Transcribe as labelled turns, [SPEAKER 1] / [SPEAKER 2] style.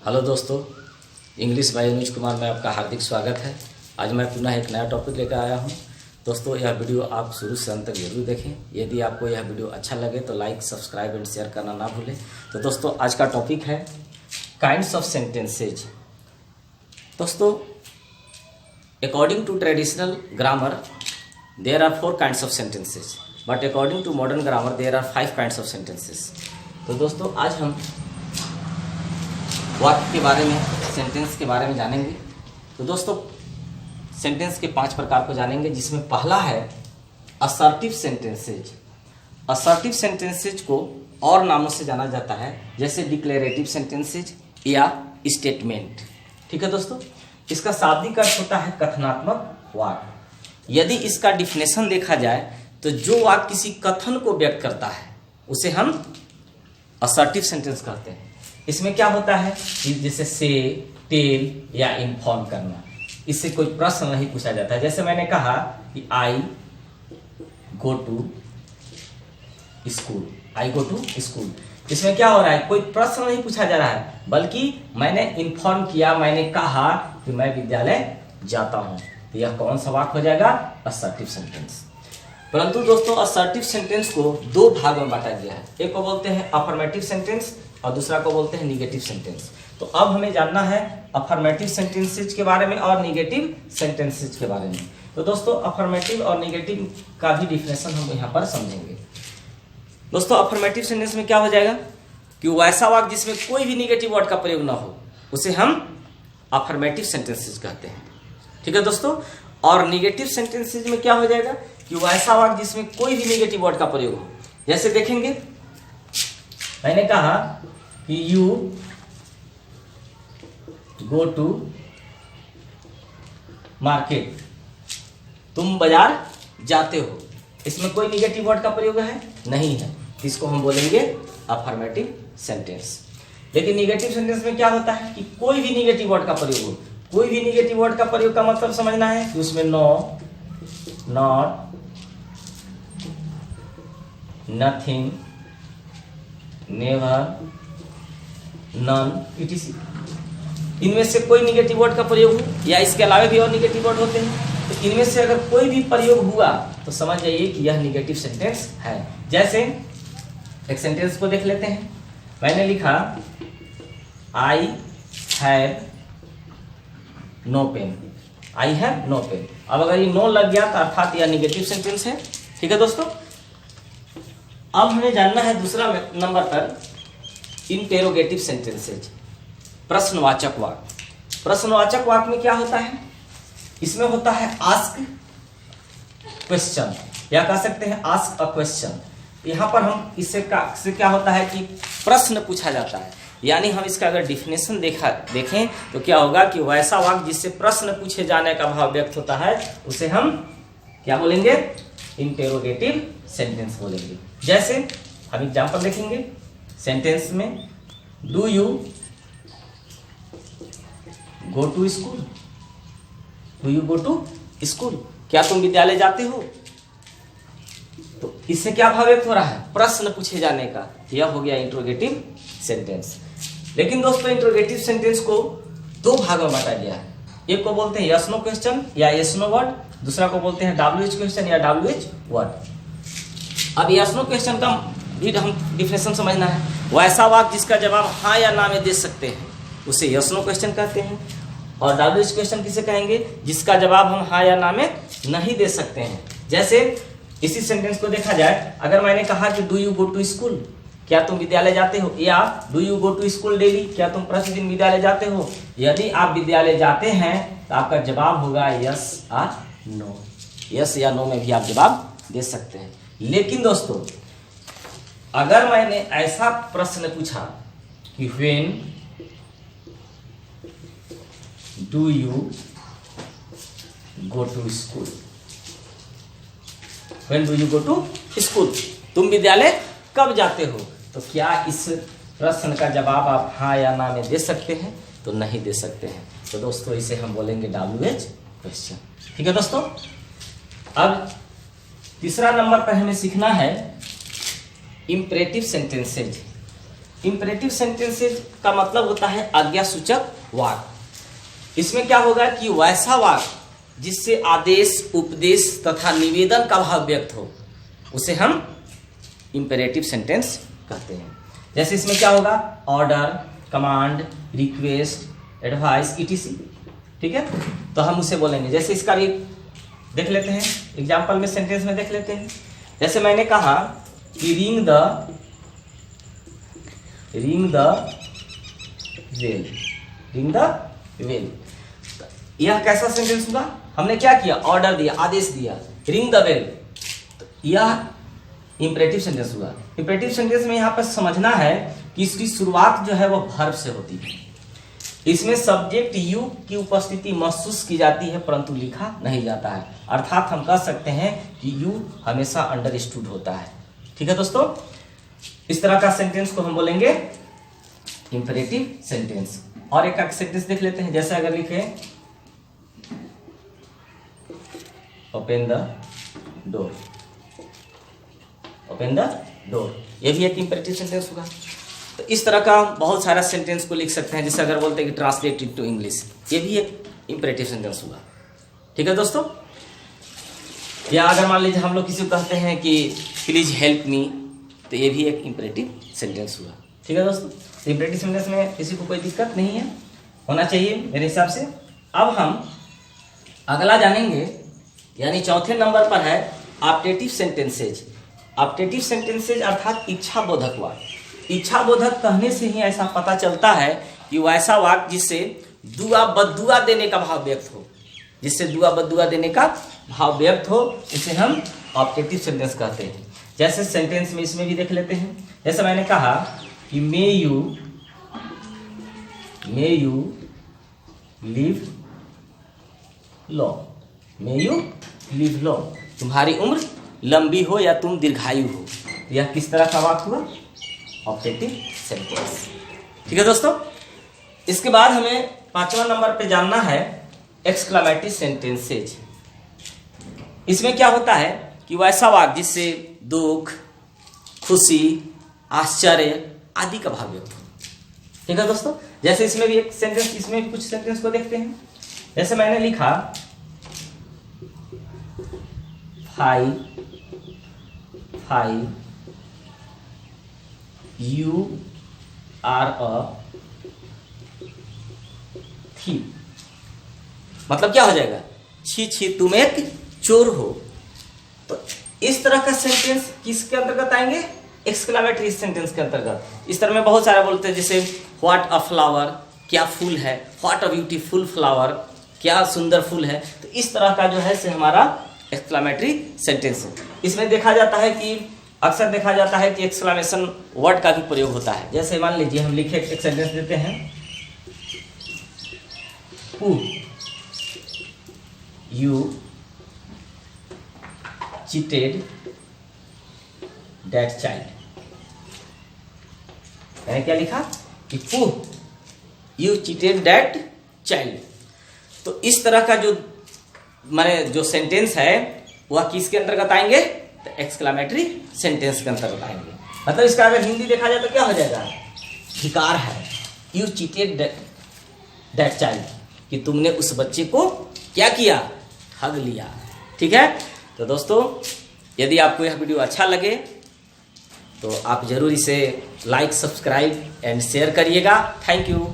[SPEAKER 1] Hello दोस्तों, English by Anuj Kumar में आपका हार्दिक स्वागत है। आज मैं पुनः एक नया टॉपिक लेकर आया हूं। दोस्तों, यह वीडियो आप शुरू से अंत तक जरूर देखें। यदि आपको यह वीडियो अच्छा लगे तो लाइक, सब्सक्राइब एंड शेयर करना ना भूलें। तो दोस्तों, आज का टॉपिक है काइंड्स ऑफ सेंटेंसेज। दोस्तों, according to traditional grammar there are 4 kinds of sentences, but according to modern grammar there are 5 kinds of sentences. तो दोस्तों, आज हम वाक्य के बारे में, सेंटेंस के बारे में जानेंगे। तो दोस्तों, सेंटेंस के 5 प्रकार को जानेंगे, जिसमें पहला है असर्टिव सेंटेंसेज। असर्टिव सेंटेंसेज को और नामों से जाना जाता है, जैसे डिक्लेरेटिव सेंटेंसेज या स्टेटमेंट। ठीक है दोस्तों, इसका शाब्दिक अर्थ होता है कथनात्मक वाक्य। यदि इसका डिफिनेशन देखा जाए तो जो वाक्य किसी कथन को व्यक्त करता है उसे हम असर्टिव सेंटेंस कहते हैं। इसमें क्या होता है कि जैसे से, टेल या इन्फॉर्म करना, इससे कोई प्रश्न नहीं पूछा जाता है। जैसे मैंने कहा कि I go to school, I go to school. इसमें क्या हो रहा है, कोई प्रश्न नहीं पूछा जा रहा है, बल्कि मैंने इन्फॉर्म किया, मैंने कहा कि मैं विद्यालय जाता हूं। तो यह कौन सा वाक्य हो जाएगा, असर्टिव सेंटेंस। परंतु दोस्तों, असर्टिव सेंटेंस को 2 भागों में बांटा गया है। एक को बोलते हैं अफर्मेटिव सेंटेंस और दूसरा को बोलते हैं निगेटिव सेंटेंस। तो अब हमें जानना है अफर्मेटिव सेंटेंसेज के बारे में और निगेटिव सेंटेंसेज के बारे में। तो दोस्तों, अफर्मेटिव और निगेटिव का भी डिफिनेशन हम यहाँ पर समझेंगे। दोस्तों, अफर्मेटिव सेंटेंस में क्या हो जाएगा कि वैसा वाक्य जिसमें कोई भी निगेटिव वर्ड का प्रयोग ना हो उसे हम अफर्मेटिव सेंटेंसेज कहते हैं। ठीक है दोस्तों। और निगेटिव सेंटेंसेज में क्या हो जाएगा कि वैसा वाक्य जिसमें कोई भी निगेटिव वर्ड का प्रयोग हो। जैसे देखेंगे, मैंने कहा कि यू गो टू मार्केट, तुम बाजार जाते हो। इसमें कोई निगेटिव वर्ड का प्रयोग है नहीं है, इसको हम बोलेंगे अफर्मेटिव सेंटेंस। लेकिन निगेटिव सेंटेंस में क्या होता है कि कोई भी निगेटिव वर्ड का प्रयोग हो। कोई भी निगेटिव वर्ड का प्रयोग का मतलब समझना है कि उसमें no, not, nothing, never, none, etc, इनमें से कोई निगेटिव वर्ड का प्रयोग हो, या इसके अलावा भी और निगेटिव वर्ड होते हैं। तो इनमें से अगर कोई भी प्रयोग हुआ तो समझ जाइए कि यह निगेटिव सेंटेंस है। जैसे एक सेंटेंस को देख लेते हैं। मैंने लिखा I have no pen, I have no pen. अब अगर ये नो लग गया तो अर्थात यह निगेटिव सेंटेंस है। ठीक है दोस्तों। अब हमें जानना है दूसरा नंबर पर इंटेरोगेटिव सेंटेंसेज, प्रश्नवाचक वाक्य। प्रश्नवाचक वाक्य में क्या होता है, इसमें होता है आस्क क्वेश्चन, या कह सकते हैं आस्क अ क्वेश्चन। यहाँ पर हम इससे क्या होता है कि प्रश्न पूछा जाता है। यानी हम इसका अगर डिफिनेशन देखें तो क्या होगा कि वैसा वाक्य जिससे प्रश्न पूछे जाने का भाव व्यक्त होता है उसे हम क्या बोलेंगे, इंटेरोगेटिव सेंटेंस बोलेंगे। जैसे हम एग्जांपल देखेंगे सेंटेंस में, do you go to school, do you go to school, क्या तुम विद्यालय जाते हो। तो इससे क्या भाव व्यक्त हो रहा है, प्रश्न पूछे जाने का। यह हो गया इंट्रोगेटिव सेंटेंस। लेकिन दोस्तों, इंट्रोगेटिव सेंटेंस को 2 भागों में बांटा गया है। एक को बोलते हैं यस नो क्वेश्चन या यस नो वर्ड, दूसरा को बोलते हैं WH क्वेश्चन या WH वर्ड। अब यस नो क्वेश्चन का भी हम डिफिनेशन समझना है। वैसा वाक्य जिसका जवाब हाँ या ना में दे सकते हैं उसे यस नो क्वेश्चन कहते हैं। और WH क्वेश्चन किसे कहेंगे, जिसका जवाब हम हाँ या ना में नहीं दे सकते हैं। जैसे इसी सेंटेंस को देखा जाए, अगर मैंने कहा कि do you go to school, क्या तुम विद्यालय जाते हो, या do you go to school daily, क्या तुम प्रतिदिन विद्यालय जाते हो। यदि आप विद्यालय जाते हैं तो आपका जवाब होगा यस और नो। यस या नो में भी आप जवाब दे सकते हैं। लेकिन दोस्तों, अगर मैंने ऐसा प्रश्न पूछा कि when do you go to school, when do you go to school, तुम विद्यालय कब जाते हो, तो क्या इस प्रश्न का जवाब आप हाँ या ना में दे सकते हैं, तो नहीं दे सकते हैं। तो दोस्तों, इसे हम बोलेंगे WH क्वेश्चन। ठीक है दोस्तों। अब तीसरा नंबर पर हमें सीखना है इम्परेटिव सेंटेंसेज। इंपेरेटिव सेंटेंसेज का मतलब होता है आज्ञा सूचक वाक्य। इसमें क्या होगा कि वैसा वाक्य जिससे आदेश, उपदेश तथा निवेदन का भाव व्यक्त हो उसे हम इंपेरेटिव सेंटेंस कहते हैं। जैसे इसमें क्या होगा, order, command, request, advice, etc.. ठीक है, तो हम उसे बोलेंगे। जैसे इसका भी देख लेते हैं, एग्जाम्पल में सेंटेंस में देख लेते हैं। जैसे मैंने कहा कि रिंग द बेल। यह कैसा सेंटेंस हुआ, हमने क्या किया, ऑर्डर दिया, आदेश दिया, रिंग द बेल, तो यह इंपेरेटिव सेंटेंस हुआ। इंपेरेटिव सेंटेंस में यहाँ पर समझना है कि इसकी शुरुआत जो है वो वर्ब से होती है। इसमें सब्जेक्ट यू की उपस्थिति महसूस की जाती है परंतु लिखा नहीं जाता है। अर्थात हम कह सकते हैं कि यू हमेशा अंडरस्टूड होता है। ठीक है दोस्तों, इस तरह का सेंटेंस को हम बोलेंगे इंपेरेटिव सेंटेंस। और एक सेंटेंस देख लेते हैं। जैसे अगर लिखे open the door, open the door, ये भी एक इंपेरेटिव सेंटेंस होगा। तो इस तरह का बहुत सारा सेंटेंस को लिख सकते हैं। जैसे अगर बोलते हैं कि ट्रांसलेटेड टू इंग्लिश, ये भी एक इंपेरेटिव सेंटेंस होगा। ठीक है दोस्तों, या अगर मान लीजिए हम लोग किसी को कहते हैं कि प्लीज हेल्प मी, तो ये भी एक इंपेरेटिव सेंटेंस हुआ। ठीक है दोस्तों, तो इंपेरेटिव सेंटेंस में किसी को कोई दिक्कत नहीं है, होना चाहिए मेरे हिसाब से। अब हम अगला जानेंगे, यानी चौथे नंबर पर है ऑप्टेटिव सेंटेंसेज। ऑप्टेटिव सेंटेंसेज अर्थात इच्छा बोधक वाक्य। इच्छा बोधक कहने से ही ऐसा पता चलता है कि वैसा वाक्य जिससे दुआ बद्दुआ देने का भाव व्यक्त हो, जिससे दुआ बद्दुआ देने का भाव व्यक्त हो, इसे हम ऑप्टेटिव सेंटेंस कहते हैं। जैसे सेंटेंस में इसमें भी देख लेते हैं। जैसे मैंने कहा कि may you live long, may you live long, तुम्हारी उम्र लंबी हो या तुम दीर्घायु हो। यह किस तरह का वाक्य हुआ, ऑप्टेटिव सेंटेंस। ठीक है दोस्तों, इसके बाद हमें 5वां नंबर पे जानना है एक्सक्लामेटरी सेंटेंसेज। इसमें क्या होता है कि वैसा वाक्य जिससे दुख, खुशी, आश्चर्य आदि का भाव व्यक्त हो। ठीक है दोस्तों, जैसे इसमें भी एक सेंटेंस, इसमें भी कुछ सेंटेंस को देखते हैं। जैसे मैंने लिखा five you are a thief, मतलब क्या हो जाएगा, छी छी तुम एक चोर हो। तो इस तरह का सेंटेंस किसके अंतर्गत आएंगे, एक्सक्लामेटरी सेंटेंस के अंतर्गत। इस तरह में बहुत सारे बोलते हैं, जैसे व्हाट अ फ्लावर, क्या फूल है, व्हाट अ ब्यूटीफुल फ्लावर, क्या सुंदर फूल है। तो इस तरह का जो है से हमारा एक्सक्लामेटरी सेंटेंस है। इसमें देखा जाता है कि अक्सर देखा जाता है कि एक्सक्लामेशन वर्ड का भी प्रयोग होता है। जैसे मान लीजिए हम लिखे एक सेंटेंस देते हैं, यू चीटेड दैट चाइल्ड। मैंने क्या लिखा कि यू चीटेड दैट चाइल्ड। तो इस तरह का जो माने जो सेंटेंस है वह किसके अंतर्गत आएंगे, तो एक्सक्लामेटरी सेंटेंस के अंतर्गत आएंगे। मतलब इसका अगर हिंदी देखा जाए तो क्या हो जाएगा, धिकार है, यू चीटेड दैट चाइल्ड, कि तुमने उस बच्चे को क्या किया, ठग लिया। ठीक है, तो दोस्तों यदि आपको यह वीडियो अच्छा लगे तो आप जरूर इसे लाइक, सब्सक्राइब एंड शेयर करिएगा। Thank you.